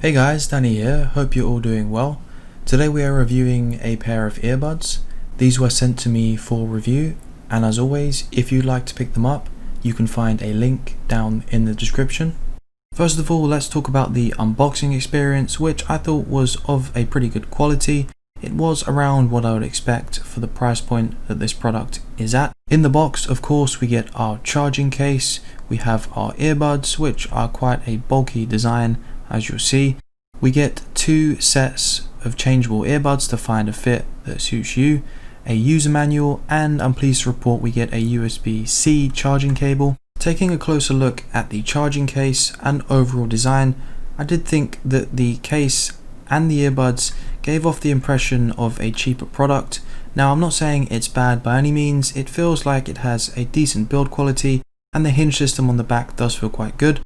Hey guys, Danny here, hope you're all doing well. Today we are reviewing a pair of earbuds. These were sent to me for review, and as always, if you'd like to pick them up, you can find a link down in the description. First of all, let's talk about the unboxing experience, which I thought was of a pretty good quality. It was around what I would expect for the price point that this product is at. In the box, of course, we get our charging case, we have our earbuds, which are quite a bulky design. As you'll see, we get 2 sets of changeable earbuds to find a fit that suits you, a user manual, and I'm pleased to report we get a USB-C charging cable. Taking a closer look at the charging case and overall design, I did think that the case and the earbuds gave off the impression of a cheaper product. Now, I'm not saying it's bad by any means, it feels like it has a decent build quality and the hinge system on the back does feel quite good.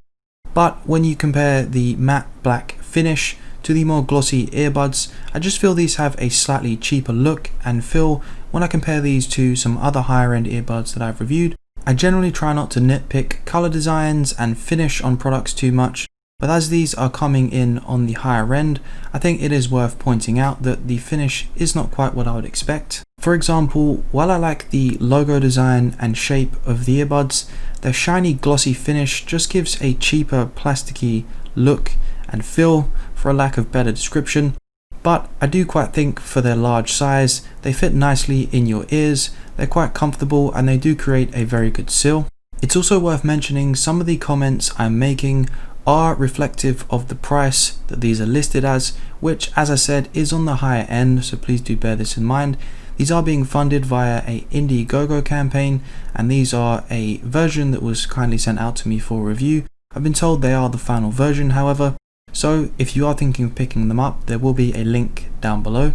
But when you compare the matte black finish to the more glossy earbuds, I just feel these have a slightly cheaper look and feel when I compare these to some other higher end earbuds that I've reviewed. I generally try not to nitpick color designs and finish on products too much, but as these are coming in on the higher end, I think it is worth pointing out that the finish is not quite what I would expect. For example, while I like the logo design and shape of the earbuds, their shiny glossy finish just gives a cheaper plasticky look and feel, for a lack of better description. But I do quite think for their large size, they fit nicely in your ears, they're quite comfortable and they do create a very good seal. It's also worth mentioning some of the comments I'm making are reflective of the price that these are listed as, which, as I said, is on the higher end, so please do bear this in mind. These are being funded via a Indiegogo campaign, and these are a version that was kindly sent out to me for review. I've been told they are the final version, however, so if you are thinking of picking them up, there will be a link down below.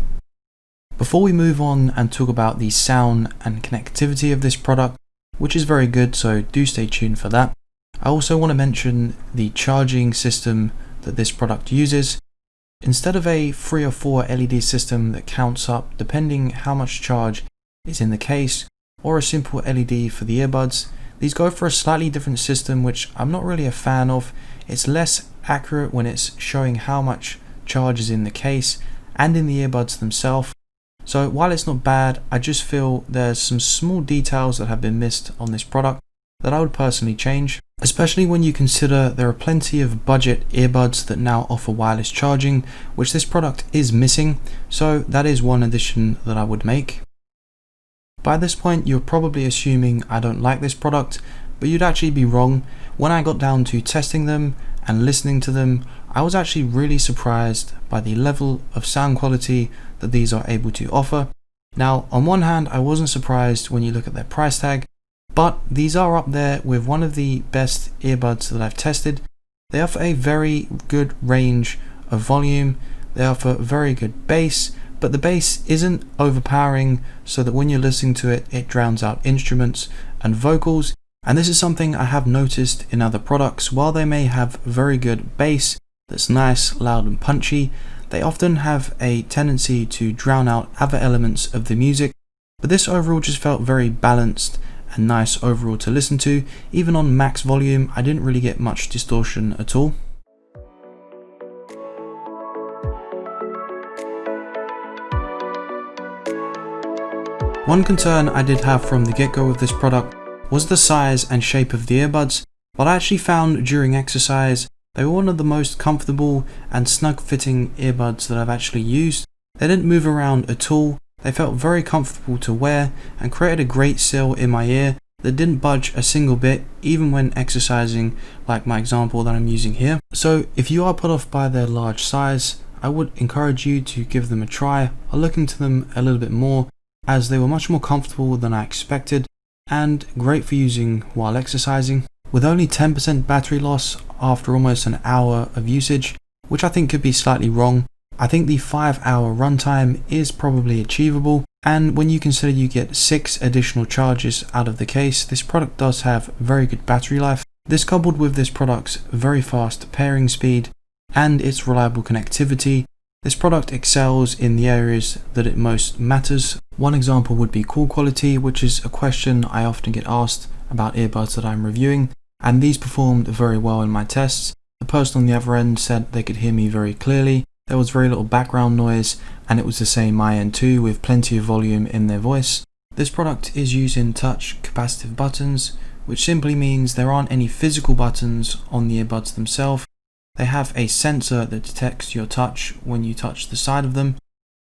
Before we move on and talk about the sound and connectivity of this product, which is very good, so do stay tuned for that, I also want to mention the charging system that this product uses. Instead of a 3 or 4 LED system that counts up depending how much charge is in the case, or a simple LED for the earbuds, these go for a slightly different system which I'm not really a fan of. It's less accurate when it's showing how much charge is in the case and in the earbuds themselves. So while it's not bad, I just feel there's some small details that have been missed on this product that I would personally change, especially when you consider there are plenty of budget earbuds that now offer wireless charging, which this product is missing, so that is one addition that I would make. By this point, you're probably assuming I don't like this product, but you'd actually be wrong. When I got down to testing them and listening to them, I was actually really surprised by the level of sound quality that these are able to offer. Now, on one hand, I wasn't surprised when you look at their price tag, but these are up there with one of the best earbuds that I've tested. They offer a very good range of volume, they offer very good bass, but the bass isn't overpowering so that when you're listening to it, it drowns out instruments and vocals. And this is something I have noticed in other products. While they may have very good bass that's nice, loud and punchy, they often have a tendency to drown out other elements of the music. But this overall just felt very balanced and nice overall to listen to. Even on max volume, I didn't really get much distortion at all. One concern I did have from the get-go with this product was the size and shape of the earbuds, but I actually found during exercise they were one of the most comfortable and snug fitting earbuds that I've actually used. They didn't move around at all. They felt very comfortable to wear and created a great seal in my ear that didn't budge a single bit, even when exercising, like my example that I'm using here. So if you are put off by their large size, I would encourage you to give them a try. I'll look into them a little bit more, as they were much more comfortable than I expected and great for using while exercising. With only 10% battery loss after almost an hour of usage, which I think could be slightly wrong, I think the 5-hour runtime is probably achievable, and when you consider you get 6 additional charges out of the case, this product does have very good battery life. This, coupled with this product's very fast pairing speed and its reliable connectivity, this product excels in the areas that it most matters. One example would be call quality, which is a question I often get asked about earbuds that I'm reviewing, and these performed very well in my tests. The person on the other end said they could hear me very clearly. There was very little background noise, and it was the same my end too, with plenty of volume in their voice. This product is using touch capacitive buttons, which simply means there aren't any physical buttons on the earbuds themselves. They have a sensor that detects your touch when you touch the side of them,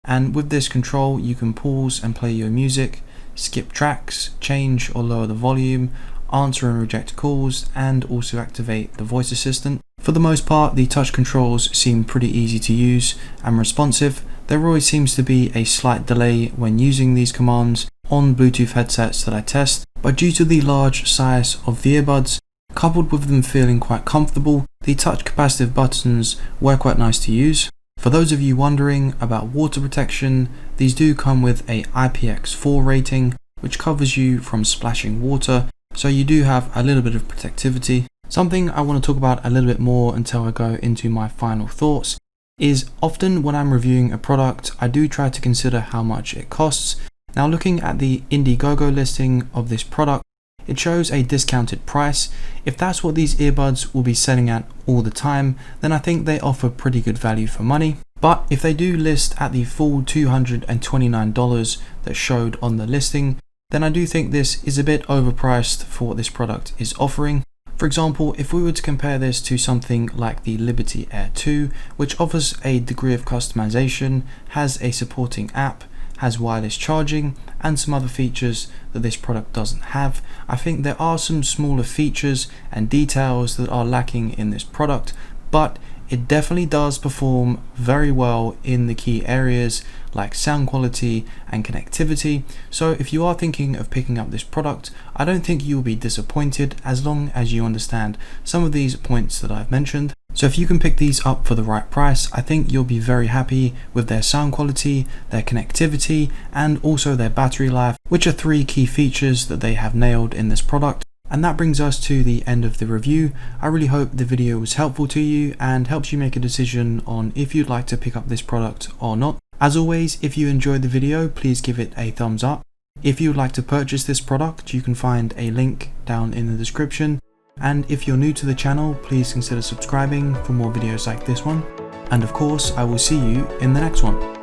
and with this control you can pause and play your music, skip tracks, change or lower the volume, answer and reject calls, and also activate the voice assistant. For the most part, the touch controls seem pretty easy to use and responsive. There always seems to be a slight delay when using these commands on Bluetooth headsets that I test, but due to the large size of the earbuds, coupled with them feeling quite comfortable, the touch capacitive buttons were quite nice to use. For those of you wondering about water protection, these do come with a IPX4 rating, which covers you from splashing water, so you do have a little bit of protectivity. Something I want to talk about a little bit more until I go into my final thoughts is often when I'm reviewing a product, I do try to consider how much it costs. Now, looking at the Indiegogo listing of this product, it shows a discounted price. If that's what these earbuds will be selling at all the time, then I think they offer pretty good value for money. But if they do list at the full $229 that showed on the listing, then I do think this is a bit overpriced for what this product is offering. For example, if we were to compare this to something like the Liberty Air 2, which offers a degree of customization, has a supporting app, has wireless charging, and some other features that this product doesn't have, I think there are some smaller features and details that are lacking in this product, but it definitely does perform very well in the key areas like sound quality and connectivity. So if you are thinking of picking up this product, I don't think you will be disappointed as long as you understand some of these points that I've mentioned. So if you can pick these up for the right price, I think you'll be very happy with their sound quality, their connectivity, and also their battery life, which are three key features that they have nailed in this product. And that brings us to the end of the review. I really hope the video was helpful to you and helps you make a decision on if you'd like to pick up this product or not. As always, if you enjoyed the video, please give it a thumbs up. If you would like to purchase this product, you can find a link down in the description. And if you're new to the channel, please consider subscribing for more videos like this one. And of course, I will see you in the next one.